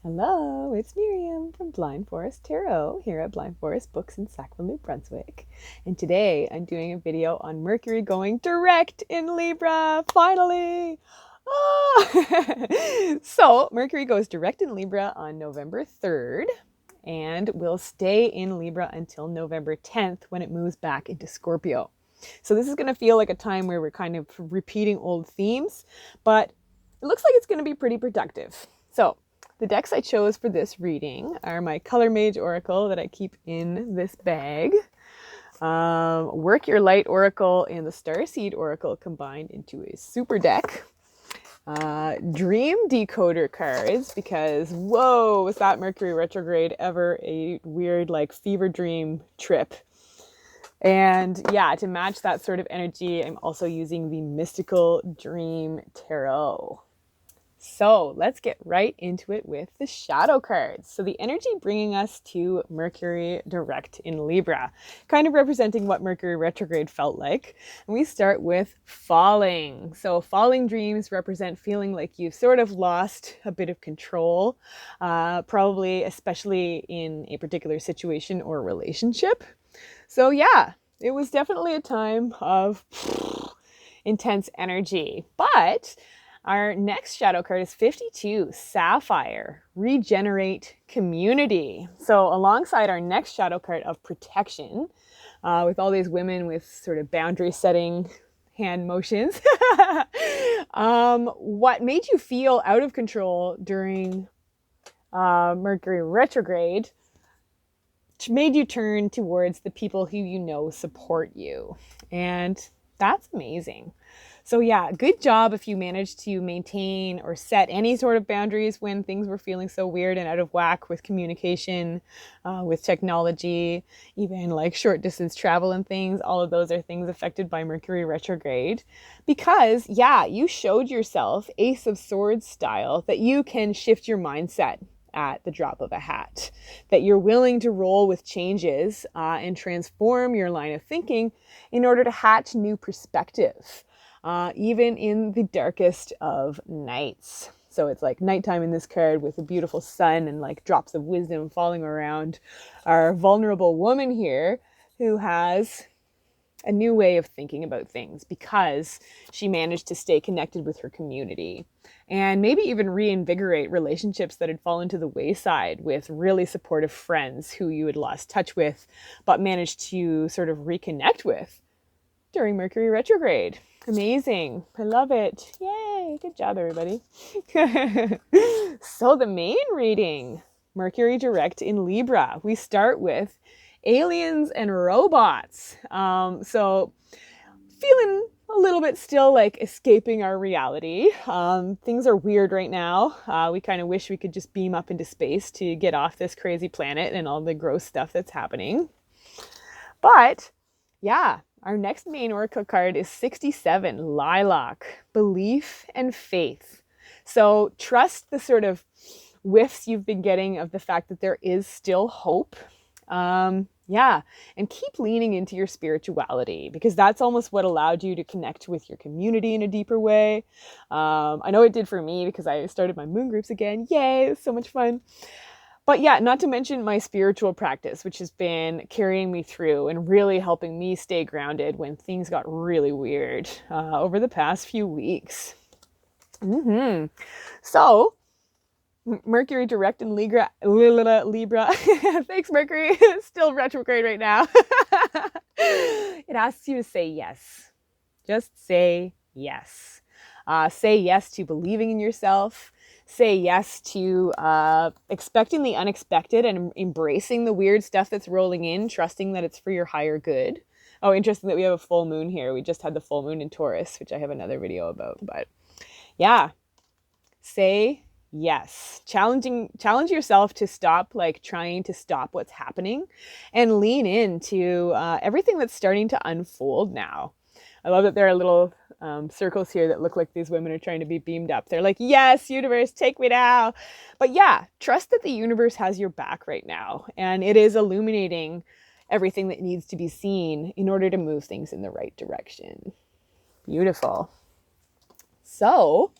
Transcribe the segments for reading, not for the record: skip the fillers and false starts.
Hello, it's Miriam from Blind Forest Tarot here at Blind Forest Books in Sackville, New Brunswick. And today I'm doing a video on Mercury going direct in Libra, finally! So, Mercury goes direct in Libra on November 3rd and will stay in Libra until November 10th when it moves back into Scorpio. So this is going to feel like a time where we're kind of repeating old themes, but it looks like it's going to be pretty productive. So the decks I chose for this reading are my Color Mage Oracle that I keep in this bag, Work Your Light Oracle and the Starseed Oracle combined into a super deck, Dream Decoder cards, because whoa, was that Mercury retrograde ever a weird like fever dream trip. And yeah, to match that sort of energy, I'm also using the Mystical Dream Tarot. So let's get right into it with the shadow cards. So the energy bringing us to Mercury direct in Libra, kind of representing what Mercury retrograde felt like. And we start with falling. So falling dreams represent feeling like you've sort of lost a bit of control, probably especially in a particular situation or relationship. So yeah, it was definitely a time of intense energy, but our next shadow card is 52, Sapphire, Regenerate Community. So alongside our next shadow card of Protection, with all these women with sort of boundary setting hand motions, what made you feel out of control during Mercury retrograde made you turn towards the people who you know support you. And that's amazing. So yeah, good job if you managed to maintain or set any sort of boundaries when things were feeling so weird and out of whack with communication, with technology, even like short distance travel and things. All of those are things affected by Mercury retrograde. Because yeah, you showed yourself Ace of Swords style that you can shift your mindset at the drop of a hat, that you're willing to roll with changes and transform your line of thinking in order to hatch new perspective. Even in the darkest of nights. So it's like nighttime in this card with a beautiful sun and like drops of wisdom falling around our vulnerable woman here who has a new way of thinking about things because she managed to stay connected with her community and maybe even reinvigorate relationships that had fallen to the wayside with really supportive friends who you had lost touch with but managed to sort of reconnect with during Mercury retrograde. Amazing. I love it. Yay. Good job, everybody. So the main reading, Mercury direct in Libra. We start with aliens and robots. So feeling a little bit still like escaping our reality. Things are weird right now. We kind of wish we could just beam up into space to get off this crazy planet and all the gross stuff that's happening. But yeah, our next main oracle card is 67, Lilac, Belief and Faith. So trust the sort of whiffs you've been getting of the fact that there is still hope. Yeah, and keep leaning into your spirituality because that's almost what allowed you to connect with your community in a deeper way. I know it did for me because I started my moon groups again. Yay, it's so much fun. But yeah, not to mention my spiritual practice, which has been carrying me through and really helping me stay grounded when things got really weird over the past few weeks. So, Mercury direct in Libra. Thanks, Mercury. Still retrograde right now. It asks you to say yes. Just say yes. Say yes to believing in yourself. Say yes to expecting the unexpected and embracing the weird stuff that's rolling in, trusting that it's for your higher good. Oh, interesting that we have a full moon here. We just had the full moon in Taurus, which I have another video about. But yeah, say yes. Challenge yourself to stop like trying to stop what's happening and lean into everything that's starting to unfold now. I love that there are little circles here that look like these women are trying to be beamed up. They're like, yes, universe, take me now. But yeah, trust that the universe has your back right now. And it is illuminating everything that needs to be seen in order to move things in the right direction. Beautiful. So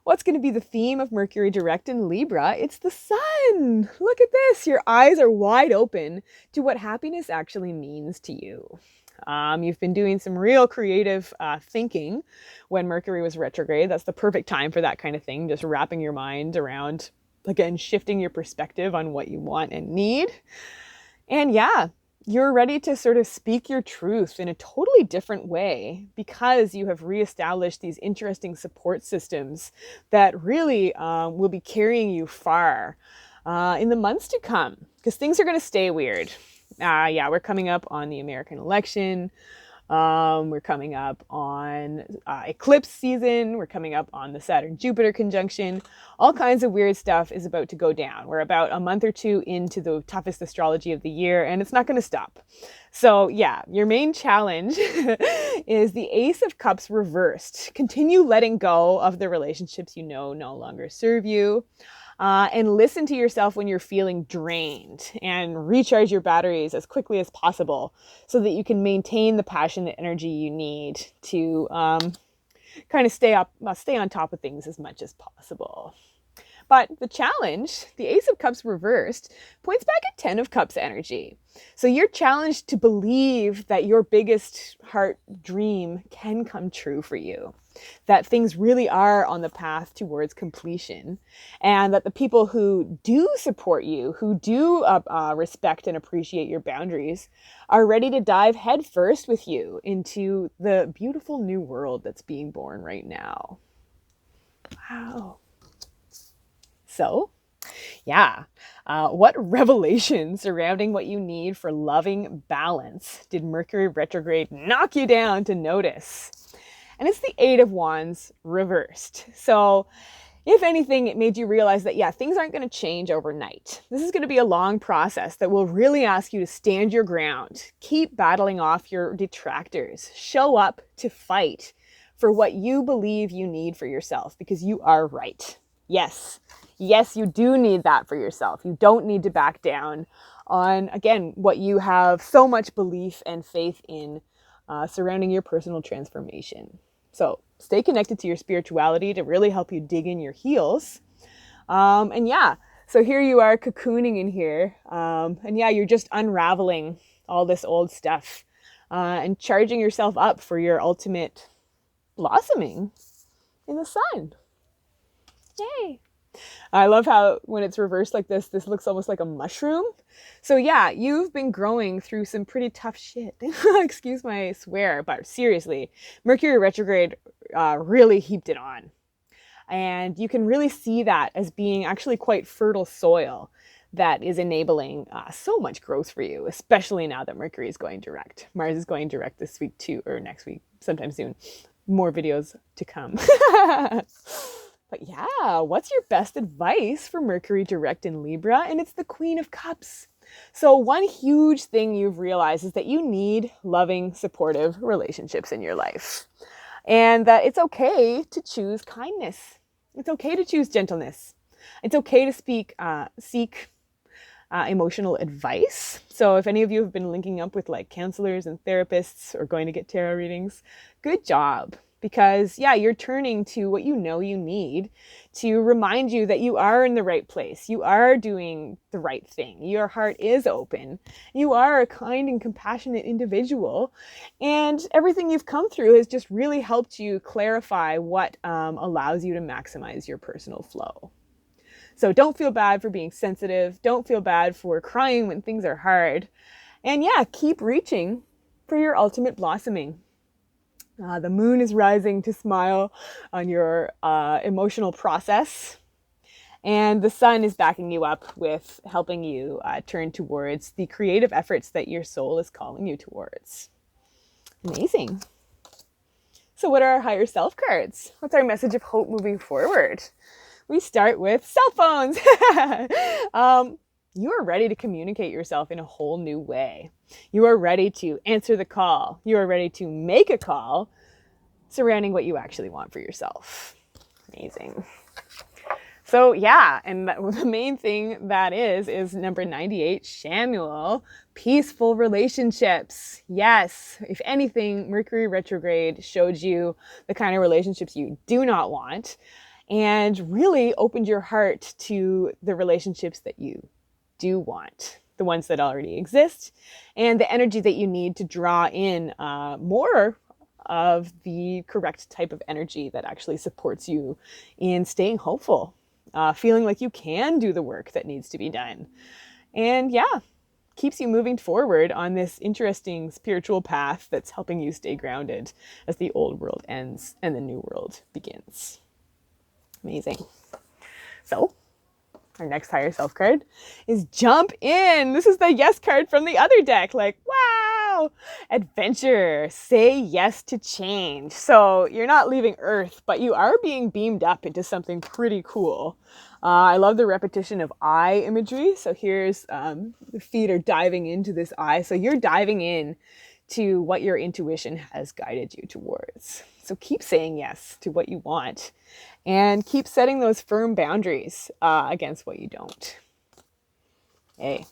What's going to be the theme of Mercury direct in Libra? It's the sun. Look at this. Your eyes are wide open to what happiness actually means to you. You've been doing some real creative thinking when Mercury was retrograde. That's the perfect time for that kind of thing. Just wrapping your mind around, again, shifting your perspective on what you want and need. And yeah, you're ready to sort of speak your truth in a totally different way because you have reestablished these interesting support systems that really will be carrying you far in the months to come, because things are going to stay weird. Yeah, we're coming up on the American election. We're coming up on eclipse season. We're coming up on the Saturn-Jupiter conjunction. All kinds of weird stuff is about to go down. We're about a month or two into the toughest astrology of the year, and it's not going to stop. So yeah, your main challenge is the Ace of Cups reversed. Continue letting go of the relationships you know no longer serve you. And listen to yourself when you're feeling drained and recharge your batteries as quickly as possible so that you can maintain the passionate energy you need to kind of stay on top of things as much as possible. But the challenge, the Ace of Cups reversed, points back at 10 of Cups energy. So you're challenged to believe that your biggest heart dream can come true for you, that things really are on the path towards completion, and that the people who do support you, who do respect and appreciate your boundaries, are ready to dive headfirst with you into the beautiful new world that's being born right now. Wow. So, yeah, what revelation surrounding what you need for loving balance did Mercury retrograde knock you down to notice? And it's the Eight of Wands reversed. So if anything, it made you realize that, yeah, things aren't going to change overnight. This is going to be a long process that will really ask you to stand your ground, keep battling off your detractors, show up to fight for what you believe you need for yourself, because you are right. Yes, you do need that for yourself. You don't need to back down on, again, what you have so much belief and faith in surrounding your personal transformation. So stay connected to your spirituality to really help you dig in your heels. And yeah, so here you are cocooning in here. And yeah, you're just unraveling all this old stuff and charging yourself up for your ultimate blossoming in the sun. Yay. I love how when it's reversed like this looks almost like a mushroom. So yeah, you've been growing through some pretty tough shit. Excuse my swear, but seriously, Mercury retrograde really heaped it on. And you can really see that as being actually quite fertile soil that is enabling so much growth for you, especially now that Mercury is going direct. Mars is going direct this week too, or next week, sometime soon. More videos to come. But yeah, what's your best advice for Mercury direct in Libra? And it's the Queen of Cups. So one huge thing you've realized is that you need loving, supportive relationships in your life. And that it's okay to choose kindness. It's okay to choose gentleness. It's okay to seek emotional advice. So if any of you have been linking up with like counselors and therapists or going to get tarot readings, good job. Because yeah, you're turning to what you know you need to remind you that you are in the right place. You are doing the right thing. Your heart is open. You are a kind and compassionate individual. And everything you've come through has just really helped you clarify what allows you to maximize your personal flow. So don't feel bad for being sensitive. Don't feel bad for crying when things are hard. And yeah, keep reaching for your ultimate blossoming. The moon is rising to smile on your emotional process. And the sun is backing you up with helping you turn towards the creative efforts that your soul is calling you towards. Amazing. So what are our higher self cards? What's our message of hope moving forward? We start with cell phones. You are ready to communicate yourself in a whole new way. You are ready to answer the call. You are ready to make a call surrounding what you actually want for yourself. Amazing. So yeah, and the main thing that is number 98, Shamuel, peaceful relationships. Yes, if anything, Mercury retrograde showed you the kind of relationships you do not want. and really opened your heart to the relationships that you do want, the ones that already exist, and the energy that you need to draw in more of the correct type of energy that actually supports you in staying hopeful, feeling like you can do the work that needs to be done. And yeah, keeps you moving forward on this interesting spiritual path that's helping you stay grounded as the old world ends and the new world begins. Amazing. So, our next higher self card is jump in. This is the yes card from the other deck. Like, wow, adventure, say yes to change. So you're not leaving Earth, but you are being beamed up into something pretty cool. I love the repetition of eye imagery. So here's the feet are diving into this eye. So you're diving in to what your intuition has guided you towards. So keep saying yes to what you want and keep setting those firm boundaries against what you don't. Hey.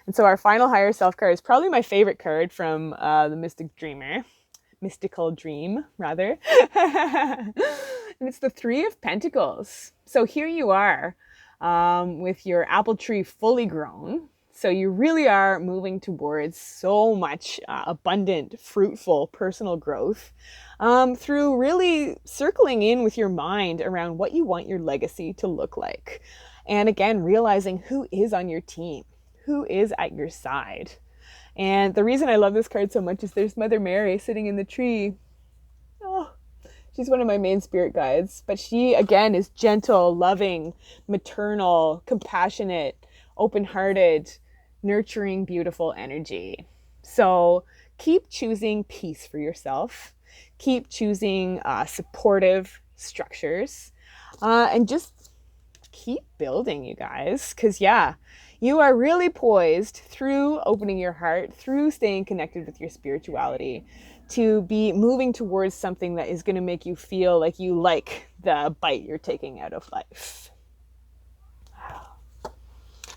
And so our final higher self card is probably my favorite card from the Mystical Dream, rather. And it's the Three of Pentacles. So here you are with your apple tree fully grown. So you really are moving towards so much abundant, fruitful personal growth through really circling in with your mind around what you want your legacy to look like. And again, realizing who is on your team, who is at your side. And the reason I love this card so much is there's Mother Mary sitting in the tree. Oh, she's one of my main spirit guides. But she, again, is gentle, loving, maternal, compassionate, open-hearted, nurturing, beautiful energy. So keep choosing peace for yourself. Keep choosing supportive structures. And just keep building, you guys. Because, yeah, you are really poised through opening your heart, through staying connected with your spirituality, to be moving towards something that is going to make you feel like you like the bite you're taking out of life.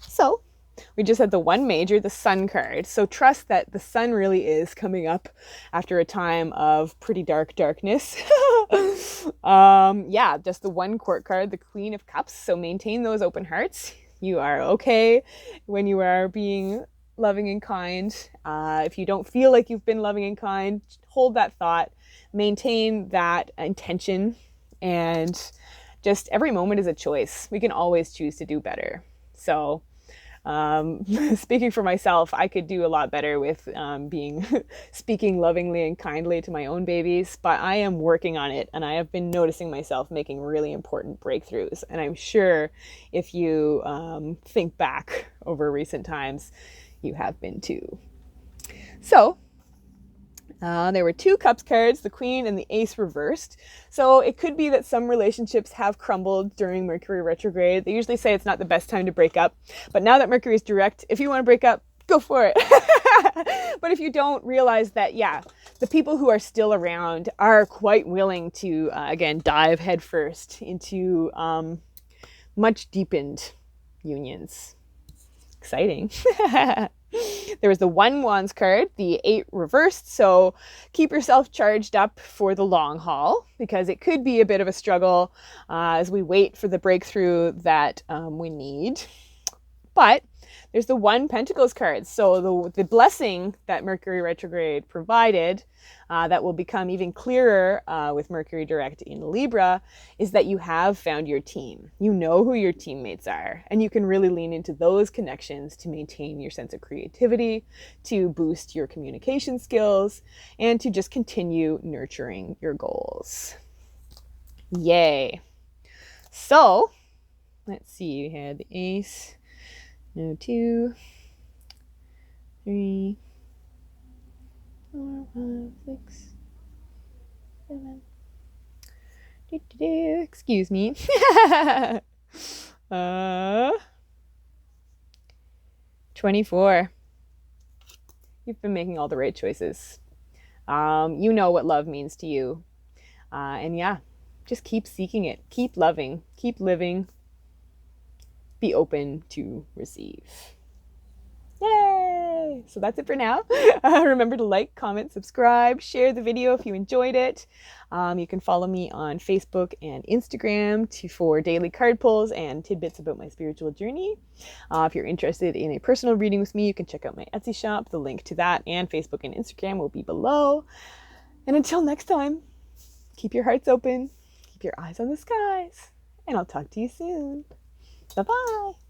So, we just had the one major, the Sun card. So trust that the sun really is coming up after a time of pretty darkness. Yeah, just the one court card, the Queen of Cups. So maintain those open hearts. You are okay when you are being loving and kind. If you don't feel like you've been loving and kind, hold that thought, maintain that intention, and just every moment is a choice. We can always choose to do better. So speaking for myself, I could do a lot better with speaking lovingly and kindly to my own babies, but I am working on it, and I have been noticing myself making really important breakthroughs. And I'm sure if you think back over recent times, you have been too. So there were two Cups cards, the Queen and the Ace reversed. So it could be that some relationships have crumbled during Mercury retrograde. They usually say it's not the best time to break up. But now that Mercury is direct, if you want to break up, go for it. But if you don't, realize that, yeah, the people who are still around are quite willing to, again, dive headfirst into much deepened unions. Exciting. There was the One Wands card, the 8 reversed, so keep yourself charged up for the long haul, because it could be a bit of a struggle as we wait for the breakthrough that we need. But there's the One Pentacles card, so the blessing that Mercury retrograde provided that will become even clearer with Mercury direct in Libra is that you have found your team. You know who your teammates are, and you can really lean into those connections to maintain your sense of creativity, to boost your communication skills, and to just continue nurturing your goals. Yay. So, let's see, we had the Ace, no 2, 3, 4, 5, 6, 7. Excuse me. 24. You've been making all the right choices. You know what love means to you. And yeah, just keep seeking it. Keep loving. Keep living. Be open to receive. Yay! Yay! So that's it for now. Remember to like, comment, subscribe, share the video if you enjoyed it. You can follow me on Facebook and Instagram for daily card pulls and tidbits about my spiritual journey. If you're interested in a personal reading with me, you can check out my Etsy shop. The link to that and Facebook and Instagram will be below. And until next time, keep your hearts open, keep your eyes on the skies, and I'll talk to you soon. Bye-bye.